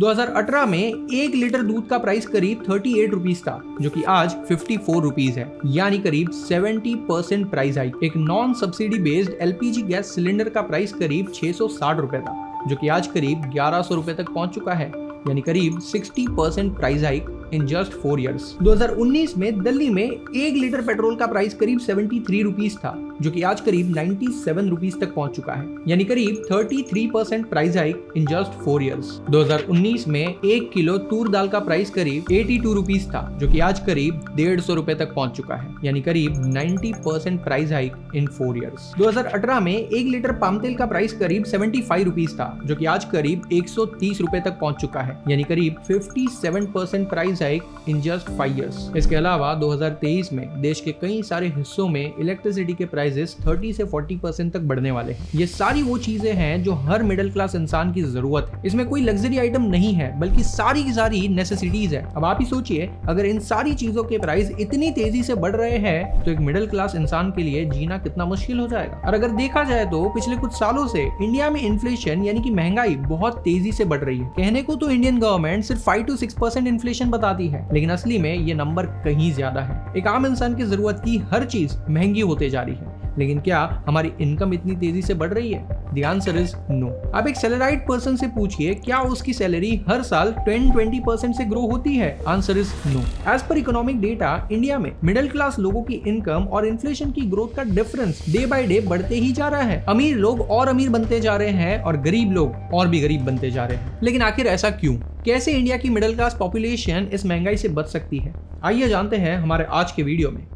2018 में 1 लीटर दूध का प्राइस करीब 38 रुपीज था, जो कि आज 54 रुपीज है, यानी करीब 70% प्राइस हाइक। एक non subsidy based LPG gas cylinder का प्राइस करीब 660 रुपए था, जो कि आज करीब 1100 रुपए तक पहुंच चुका है, यानी करीब 60% price hike in just 4 years। 2019 में दिल्ली में 1 लीटर पेट्रोल का प्राइस करीब 73 रुपीज था, जो कि आज करीब 97 रुपीज तक पहुंच चुका है, यानी करीब 33% price hike in just 4 years। 2019 में 1 किलो तूर दाल का प्राइस करीब 82 रुपीज था, जो कि आज करीब 150 रुपए तक पहुंच चुका है, यानी करीब 90% प्राइस हाइक इन 4 years। 2018 में 1 लीटर पाम तेल का प्राइस करीब 75 रुपीज था, जो कि आज करीब 130 रुपए तक पहुंच चुका है, यानी करीब 57% price hike in just 5 years। इसके अलावा 2023 में देश के कई सारे हिस्सों में इलेक्ट्रिसिटी के प्राइसेस 30 से 40% तक बढ़ने वाले हैं। ये सारी वो चीजें हैं जो हर मिडिल क्लास इंसान की जरूरत है। इसमें कोई लग्जरी आइटम नहीं है, बल्कि सारी की सारी नेसेसिटीज है। अब आप ही सोचिए, अगर इन सारी चीजों के प्राइस इतनी तेजी से बढ़ रहे हैं तो एक मिडिल क्लास इंसान के लिए जीना कितना मुश्किल हो जाएगा। और अगर देखा जाए तो पिछले कुछ सालों से इंडिया में इन्फ्लेशन यानी कि महंगाई बहुत तेजी से बढ़ रही है। कहने को तो इंडियन गवर्नमेंट सिर्फ 5 to 6% इन्फ्लेशन बताती है, लेकिन असली में ये नंबर कहीं ज्यादा है। एक आम इंसान की जरूरत की हर चीज महंगी होते जा रही है, लेकिन क्या हमारी इनकम इतनी तेजी से बढ़ रही है? The answer is no। अब एक सैलराइड पर्सन से पूछिए, क्या उसकी सैलरी हर साल 10-20% से ग्रो होती है? Answer is no. As per economic data, India में मिडिल क्लास लोगों की इनकम और इन्फ्लेशन की ग्रोथ का डिफरेंस डे बाय डे बढ़ते ही जा रहा है। अमीर लोग और अमीर बनते जा रहे हैं और गरीब लोग और भी गरीब बनते जा रहे हैं। लेकिन आखिर ऐसा क्यों? कैसे इंडिया की मिडिल क्लास पॉपुलेशन इस महंगाई से बच सकती है? आइए जानते हैं हमारे आज के वीडियो में।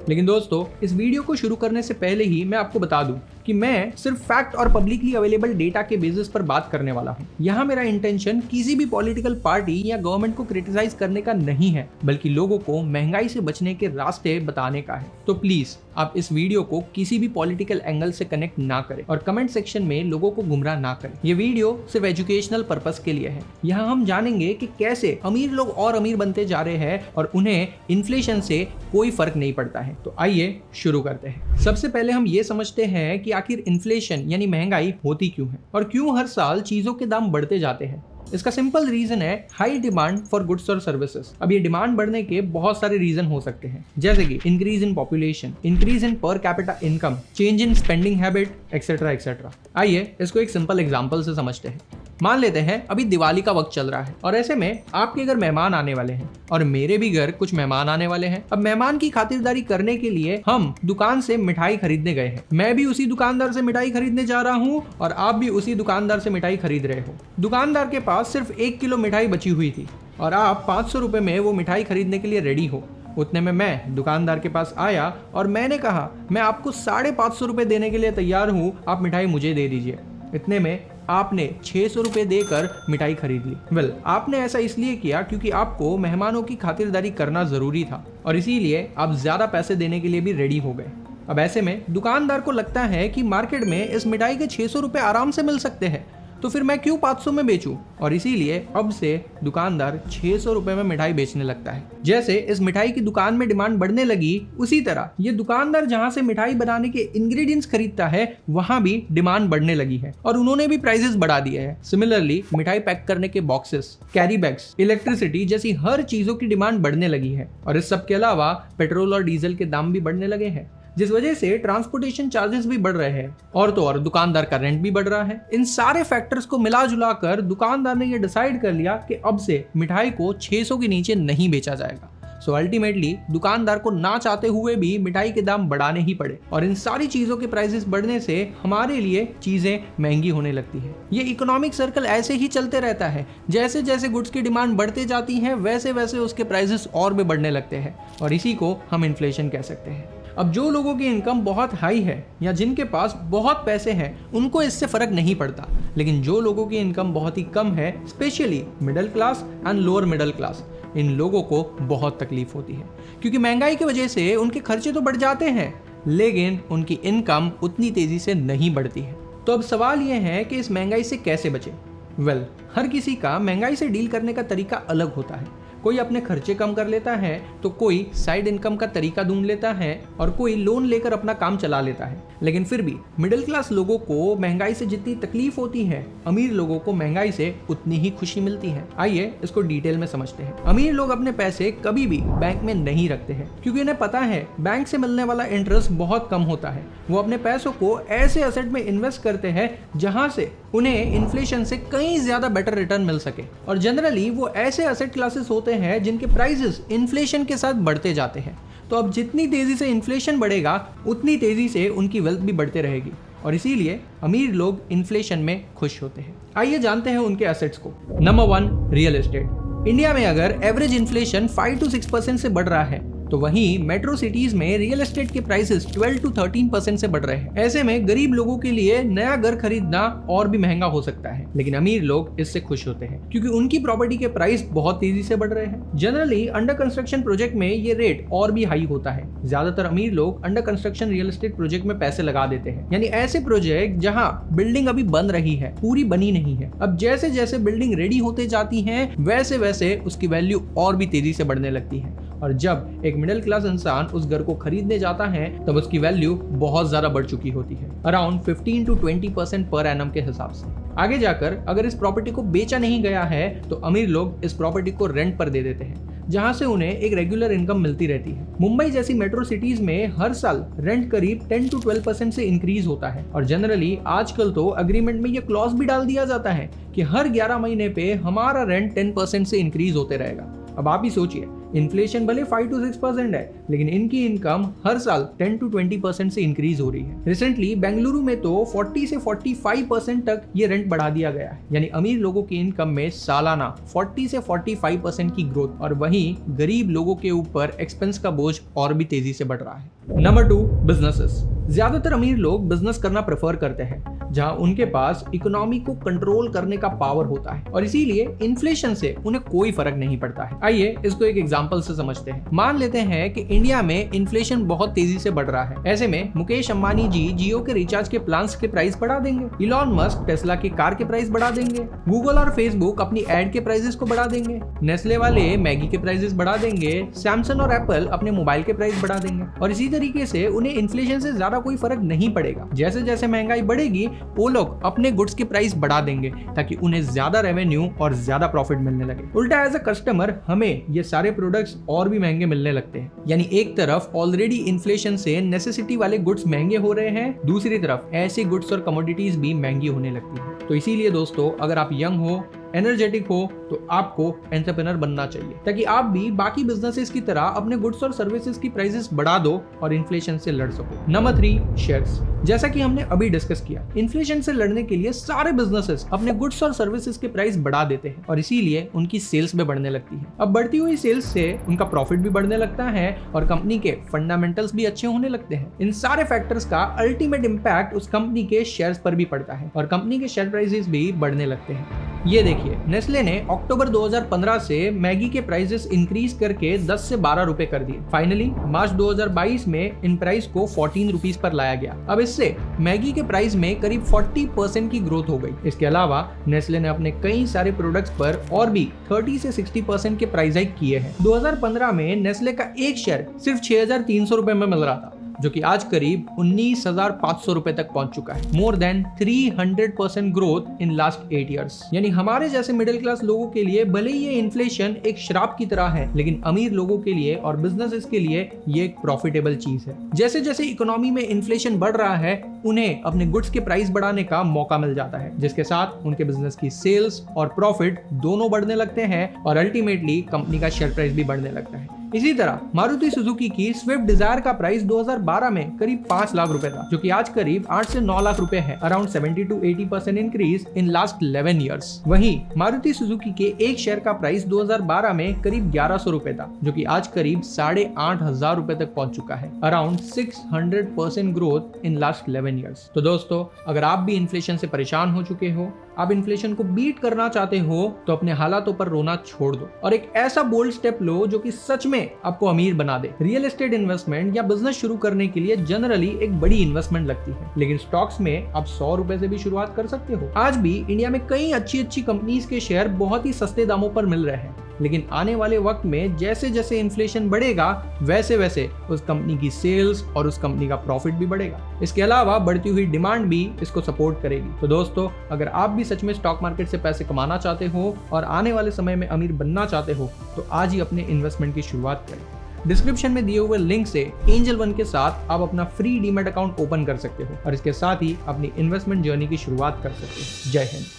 लेकिन दोस्तों, इस वीडियो को शुरू करने से पहले ही मैं आपको बता दूं कि मैं सिर्फ फैक्ट और पब्लिकली अवेलेबल डेटा के बेसिस पर बात करने वाला हूं। यहाँ मेरा इंटेंशन किसी भी पॉलिटिकल पार्टी या गवर्नमेंट को क्रिटिसाइज करने का नहीं है, बल्कि लोगों को महंगाई से बचने के रास्ते बताने का है। तो प्लीज आप इस वीडियो को किसी भी पॉलिटिकल एंगल से कनेक्ट ना करें और कमेंट सेक्शन में लोगों को गुमराह ना करें। ये वीडियो सिर्फ एजुकेशनल पर्पस के लिए है। यहाँ हम जानेंगे कि कैसे अमीर लोग और अमीर बनते जा रहे हैं और उन्हें इन्फ्लेशन से कोई फर्क नहीं पड़ता है। तो आइए शुरू करते हैं। सबसे पहले हम ये समझते हैं कि आखिर इन्फ्लेशन यानी महंगाई होती क्यों है और क्यों हर साल चीजों के दाम बढ़ते जाते हैं। इसका सिंपल रीजन है हाई डिमांड फॉर गुड्स और सर्विसेज। अब ये डिमांड बढ़ने के बहुत सारे रीजन हो सकते हैं, जैसे कि increase in population, increase in per capita income, change in spending habit, etcetera etcetera. आइए इसको एक सिंपल एग्जांपल से समझते हैं। मान लेते हैं अभी दिवाली का वक्त चल रहा है और ऐसे में आपके घर मेहमान आने वाले हैं और मेरे भी घर कुछ मेहमान आने वाले हैं। अब मेहमान की खातिरदारी करने के लिए हम दुकान से मिठाई खरीदने गए हैं। मैं भी उसी दुकानदार से मिठाई खरीदने जा रहा हूँ और आप भी उसी दुकानदार से मिठाई खरीद रहे हो। दुकानदार के पास सिर्फ 1 किलो मिठाई बची हुई थी और आप 500 रुपए में वो मिठाई खरीदने के लिए रेडी हो। उतने में मैं दुकानदार के पास आया और मैंने कहा, मैं आपको 550 रुपए देने के लिए तैयार हूँ, आप मिठाई मुझे दे दीजिए। इतने में आपने 600 रुपए देकर मिठाई खरीद ली। आपने ऐसा इसलिए किया क्योंकि आपको मेहमानों की खातिरदारी करना जरूरी था और इसीलिए आप ज्यादा पैसे देने के लिए भी रेडी हो गए। अब ऐसे में दुकानदार को लगता है कि मार्केट में इस मिठाई के 600 रुपए आराम से मिल सकते हैं, तो फिर मैं क्यों 500 में बेचूं? और इसीलिए अब से दुकानदार 600 रुपए में मिठाई बेचने लगता है। जैसे इस मिठाई की दुकान में डिमांड बढ़ने लगी, उसी तरह ये दुकानदार जहां से मिठाई बनाने के इंग्रेडिएंट्स खरीदता है वहां भी डिमांड बढ़ने लगी है और उन्होंने भी प्राइसेस बढ़ा दिए हैं। सिमिलरली मिठाई पैक करने के बॉक्सेस, कैरी बैग्स, इलेक्ट्रिसिटी जैसी हर चीजों की डिमांड बढ़ने लगी है और इस सब के अलावा पेट्रोल और डीजल के दाम भी बढ़ने लगे हैं, जिस वजह से ट्रांसपोर्टेशन चार्जेस भी बढ़ रहे हैं और तो और दुकानदार का रेंट भी बढ़ रहा है। इन सारे फैक्टर्स को मिला जुला कर दुकानदार ने ये डिसाइड कर लिया कि अब से मिठाई को 600 के नीचे नहीं बेचा जाएगा। सो अल्टीमेटली दुकानदार को ना चाहते हुए भी मिठाई के दाम बढ़ाने ही पड़े और इन सारी चीजों के प्राइसेस बढ़ने से हमारे लिए चीजें महंगी होने लगती है। ये इकोनॉमिक सर्कल ऐसे ही चलते रहता है। जैसे जैसे गुड्स की डिमांड बढ़ते जाती है वैसे वैसे उसके प्राइसेस और भी बढ़ने लगते हैं और इसी को हम इन्फ्लेशन कह सकते हैं। अब जो लोगों की इनकम बहुत हाई है या जिनके पास बहुत पैसे हैं उनको इससे फर्क नहीं पड़ता, लेकिन जो लोगों की इनकम बहुत ही कम है, specially middle class and lower middle class, इन लोगों को बहुत तकलीफ होती है क्योंकि महंगाई की वजह से उनके खर्चे तो बढ़ जाते हैं लेकिन उनकी इनकम उतनी तेजी से नहीं बढ़ती है। तो अब सवाल यह है कि इस महंगाई से कैसे बचें? हर किसी का महंगाई से डील करने का तरीका अलग होता है। कोई अपने खर्चे कम कर लेता है तो कोई साइड इनकम का तरीका ढूंढ लेता है और कोई लोन लेकर अपना काम चला लेता है। लेकिन फिर भी मिडिल क्लास लोगों को महंगाई से जितनी तकलीफ होती है, अमीर लोगों को महंगाई से उतनी ही खुशी मिलती है। आइए इसको डिटेल में समझते हैं। अमीर लोग अपने पैसे कभी भी बैंक में नहीं रखते हैं क्योंकि उन्हें पता है बैंक से मिलने वाला इंटरेस्ट बहुत कम होता है। वो अपने पैसों को ऐसे एसेट में इन्वेस्ट करते हैं जहां से उन्हें इन्फ्लेशन से कहीं ज्यादा बेटर रिटर्न मिल सके। और जनरली वो ऐसे एसेट क्लासेस होते हैं जिनके प्राइसेस इन्फ्लेशन के साथ बढ़ते जाते हैं। तो अब जितनी तेजी से इन्फ्लेशन बढ़ेगा उतनी तेजी से उनकी वेल्थ भी बढ़ते रहेगी और इसीलिए अमीर लोग इन्फ्लेशन में खुश होते हैं। आइए जानते हैं उनके एसेट्स को। Number 1, real estate. इंडिया में अगर एवरेज इन्फ्लेशन 5 to 6% से बढ़ रहा है तो वहीं मेट्रो सिटीज में रियल एस्टेट के प्राइसेस 12 to 13% से बढ़ रहे हैं। ऐसे में गरीब लोगों के लिए नया घर खरीदना और भी महंगा हो सकता है, लेकिन अमीर लोग इससे खुश होते हैं क्योंकि उनकी प्रॉपर्टी के प्राइस बहुत तेजी से बढ़ रहे हैं। जनरली अंडर कंस्ट्रक्शन प्रोजेक्ट में ये रेट और भी हाई होता है। ज्यादातर अमीर लोग under construction real estate project में पैसे लगा देते हैं, यानी ऐसे प्रोजेक्ट जहां बिल्डिंग अभी बन रही है, पूरी बनी नहीं है। अब जैसे जैसे बिल्डिंग रेडी होते जाती है वैसे वैसे उसकी वैल्यू और भी तेजी से बढ़ने लगती है और जब एक मिडिल क्लास इंसान उस घर को खरीदने जाता है तब उसकी वैल्यू बहुत ज्यादा बढ़ चुकी होती है, अराउंड 15 to 20% पर एनम के हिसाब से। आगे जाकर अगर इस प्रॉपर्टी को बेचा नहीं गया है तो अमीर लोग इस प्रॉपर्टी को रेंट पर दे देते हैं जहां से उन्हें एक रेगुलर इनकम मिलती रहती है। मुंबई जैसी मेट्रो सिटीज में हर साल रेंट करीब 10 to 12% से इंक्रीज होता है और जनरली आजकल तो अग्रीमेंट में ये क्लॉज भी डाल दिया जाता है कि हर 11 महीने पे हमारा रेंट 10% से इंक्रीज होते रहेगा। अब आप ही सोचिए, इन्फ्लेशन भले 5 to 6% है लेकिन इनकी इनकम हर साल 10 to 20% से इंक्रीज हो रही है। रिसेंटली बेंगलुरु में तो 40 से 45% तक ये रेंट बढ़ा दिया गया है, यानी अमीर लोगों की इनकम में सालाना 40 से 45% की ग्रोथ और वहीं गरीब लोगों के ऊपर एक्सपेंस का बोझ और भी तेजी से बढ़ रहा है। Number 2, businesses. ज्यादातर अमीर लोग बिजनेस करना प्रेफर करते हैं जहां उनके पास इकोनॉमी को कंट्रोल करने का पावर होता है और इसीलिए इन्फ्लेशन से उन्हें कोई फर्क नहीं पड़ता है। आइए इसको एक एग्जांपल से समझते हैं। मान लेते हैं कि इंडिया में इन्फ्लेशन बहुत तेजी से बढ़ रहा है। ऐसे में मुकेश अंबानी जी जियो के रिचार्ज के प्लान्स के प्राइस बढ़ा देंगे, इलॉन मस्क टेस्ला की कार के प्राइस बढ़ा देंगे, गूगल और फेसबुक अपनी एड के प्राइसेस को बढ़ा देंगे, नेस्ले वाले मैगी के प्राइसेस बढ़ा देंगे, सैमसंग और एप्पल अपने मोबाइल के प्राइस बढ़ा देंगे और इसी तरीके से उन्हें इन्फ्लेशन से ज्यादा कोई फर्क नहीं पड़ेगा। जैसे जैसे महंगाई बढ़ेगी वो लोग अपने गुड्स की प्राइस बढ़ा देंगे ताकि उन्हें ज्यादा रेवेन्यू और ज्यादा प्रॉफिट मिलने लगे। उल्टा एज अ कस्टमर हमें ये सारे प्रोडक्ट्स और भी महंगे मिलने लगते हैं। यानी एक तरफ ऑलरेडी इन्फ्लेशन से नेसेसिटी वाले गुड्स महंगे हो रहे हैं, दूसरी तरफ ऐसी गुड्स और कमोडिटीज भी महंगी होने लगती है। तो इसीलिए दोस्तों, अगर आप यंग हो, एनर्जेटिक हो तो आपको एंटरप्रेन्योर बनना चाहिए ताकि आप भी बाकी बिजनेसेस की तरह अपने गुड्स और सर्विसेज की प्राइसेस बढ़ा दो और इन्फ्लेशन से लड़ सको। Number 3, shares. जैसा कि हमने अभी डिस्कस किया, इन्फ्लेशन से लड़ने के लिए सारे बिजनेसेस अपने गुड्स और सर्विसेज के प्राइस बढ़ा देते हैं और इसीलिए उनकी सेल्स भी बढ़ने लगती है। अब बढ़ती हुई सेल्स से उनका प्रॉफिट भी बढ़ने लगता है और कंपनी के फंडामेंटल्स भी अच्छे होने लगते हैं। इन सारे फैक्टर्स का अल्टीमेट इम्पैक्ट उस कंपनी के शेयर्स पर भी पड़ता है और कंपनी के शेयर प्राइसेस भी बढ़ने लगते हैं। ये देखिए, नेस्ले ने अक्टूबर 2015 से मैगी के प्राइसेस इंक्रीज करके 10 से 12 रुपए कर दिए। फाइनली मार्च 2022 में इन प्राइस को 14 रुपीज पर लाया गया। अब इससे मैगी के प्राइस में करीब 40% की ग्रोथ हो गई। इसके अलावा नेस्ले ने अपने कई सारे प्रोडक्ट्स पर और भी 30 से 60% के प्राइस हाइक किए हैं। 2015 में नेस्ले का एक शेयर सिर्फ 6,300 रुपए में मिल रहा था, जो कि आज करीब 19,500 रुपए तक पहुंच चुका है। More than 300% growth in last 8 years. यानी हमारे जैसे मिडिल क्लास लोगों के लिए भले ही ये इन्फ्लेशन एक श्राप की तरह है, लेकिन अमीर लोगों के लिए और बिजनेसेस के लिए ये एक प्रॉफिटेबल चीज है। जैसे जैसे इकोनॉमी में इन्फ्लेशन बढ़ रहा है, उन्हें अपने गुड्स के प्राइस बढ़ाने का मौका मिल जाता है, जिसके साथ उनके बिजनेस की सेल्स और प्रॉफिट दोनों बढ़ने लगते हैं और अल्टीमेटली कंपनी का शेयर प्राइस भी बढ़ने लगता है। इसी तरह मारुति सुजुकी की स्विफ्ट डिजायर का प्राइस 2012 में करीब 5 लाख रुपए था, जो कि आज करीब 8 से 9 लाख रुपए है, around 70 to 80% increase in last 11 years. वहीं मारुति सुजुकी के एक शेयर का प्राइस 2012 में करीब 1100 रुपए था, जो कि आज करीब 8,500 रुपए तक पहुंच चुका है, around 600% growth in last 11 years. तो दोस्तों, अगर आप भी इन्फ्लेशन से परेशान हो चुके हो, आप इन्फ्लेशन को बीट करना चाहते हो, तो अपने हालातों पर रोना छोड़ दो और एक ऐसा बोल्ड स्टेप लो जो कि सच में आपको अमीर बना दे। रियल एस्टेट इन्वेस्टमेंट या बिजनेस शुरू करने के लिए जनरली एक बड़ी इन्वेस्टमेंट लगती है, लेकिन स्टॉक्स में आप 100 रुपए से भी शुरुआत कर सकते हो। आज भी इंडिया में कई अच्छी कंपनीज के शेयर बहुत ही सस्ते दामों पर मिल रहे हैं। लेकिन आने वाले वक्त में जैसे जैसे इन्फ्लेशन बढ़ेगा वैसे वैसे उस कंपनी की सेल्स और उस कंपनी का प्रॉफिट भी बढ़ेगा। इसके अलावा बढ़ती हुई डिमांड भी इसको सपोर्ट करेगी। तो दोस्तों, अगर आप भी सच में स्टॉक मार्केट से पैसे कमाना चाहते हो और आने वाले समय में अमीर बनना चाहते हो तो आज ही अपने इन्वेस्टमेंट की शुरुआत करें। डिस्क्रिप्शन में दिए हुए लिंक से एंजल वन के साथ आप अपना फ्री डीमैट अकाउंट ओपन कर सकते हो और इसके साथ ही अपनी इन्वेस्टमेंट जर्नी की शुरुआत कर सकते हो। जय हिंद।